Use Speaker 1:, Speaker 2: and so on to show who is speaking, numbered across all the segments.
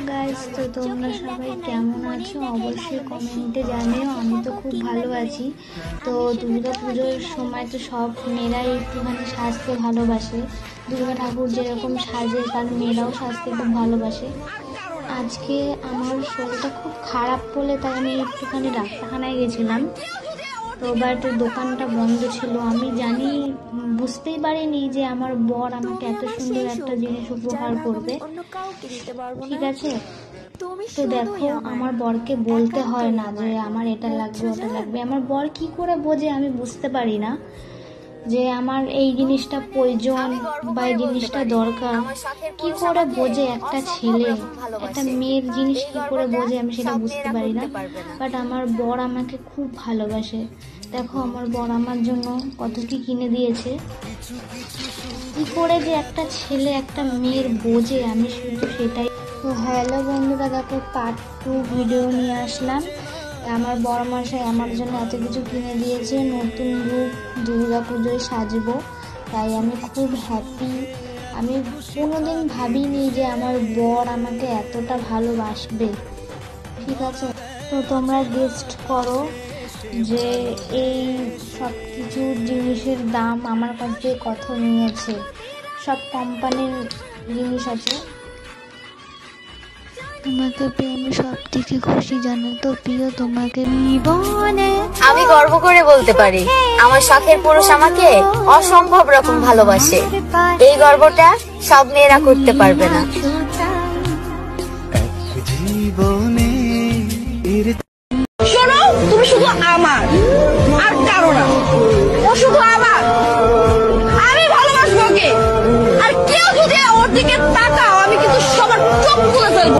Speaker 1: Guys, তো তোমরা সবাই কেমন আছো অবশ্যই কমেন্টে জানিও। আমি তো খুব ভালো আছি। তো দুর্গা পুজোর সময় তো সব মেয়েরাই একটুখানি সাজতে ভালোবাসে। দুর্গা ঠাকুর যেরকম সাজে তার মেয়েরাও সাজতে খুব ভালোবাসে। আজকে আমার শরীরটা খুব খারাপ বলে তাই আমি একটুখানি ডাক্তারখানায় গেছিলাম। তো বাট দোকানটা বন্ধ ছিল। আমি বুঝতেই পারিনি যে আমার বর আমাকে এত সুন্দর একটা জিনিস উপহার করবে। ঠিক আছে, তো দেখো আমার বরকে বলতে হয় না যে আমার এটা লাগবে ওটা লাগবে। আমার বর কি করে বোঝে আমি বুঝতে পারি না যে আমার এই জিনিসটা প্রয়োজন বা এই জিনিসটা দরকার। কি করে বোঝে একটা ছেলে একটা মেয়ের জিনিস কি করে বোঝে আমি সেটা বুঝতে পারি না। বাট আমার বর আমাকে খুব ভালোবাসে। দেখো আমার বর আমার জন্য কত কি কিনে দিয়েছে। কি করে যে একটা ছেলে একটা মেয়ের বোঝে আমি শুধু সেটাই। তো হ্যালো বন্ধুরা, দেখো পার্ট 2 ভিডিও নিয়ে আসলাম। আমার বড় মশাই আমার জন্য এত কিছু কিনে দিয়েছে। নতুন রূপ দুর্গা পুজোয় সাজবো, তাই আমি খুব হ্যাপি। আমি কোনোদিন ভাবিনি যে আমার বর আমাকে এতটা ভালোবাসবে। ঠিক আছে, তো তোমরা গেস্ট করো যে এই সব কিছু জিনিসের দাম আমার কাছ থেকে কত নিয়েছে। সব কোম্পানির জিনিস আছে। তোমাকে পেয়ে আমি সব থেকে খুশি, জানো তো প্রিয়। তোমাকে
Speaker 2: আমি গর্ব করে বলতে পারি আমার শখের পুরুষ আমাকে অসম্ভব রকম ভালোবাসে। এই গর্বটা সব মেয়েরা করতে পারবে না।
Speaker 3: শোনো, তুমি শুধু আমার আর কারো না। ও শুধু আমার, আমি ভালোবাসবো ওকে। আর কেউ যদি ওর দিকে তাকাও আমি কিন্তু সবার চোখ খুলে ফেলবো।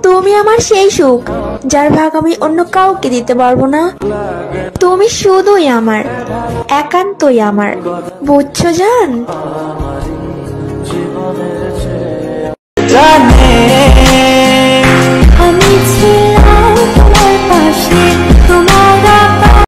Speaker 4: তুমি আমার সেই সুখ যার ভাগ আমি অন্য কাউকে দিতে পারবো না। তুমি শুধুই আমার, একান্তই আমার, বুঝছো জান?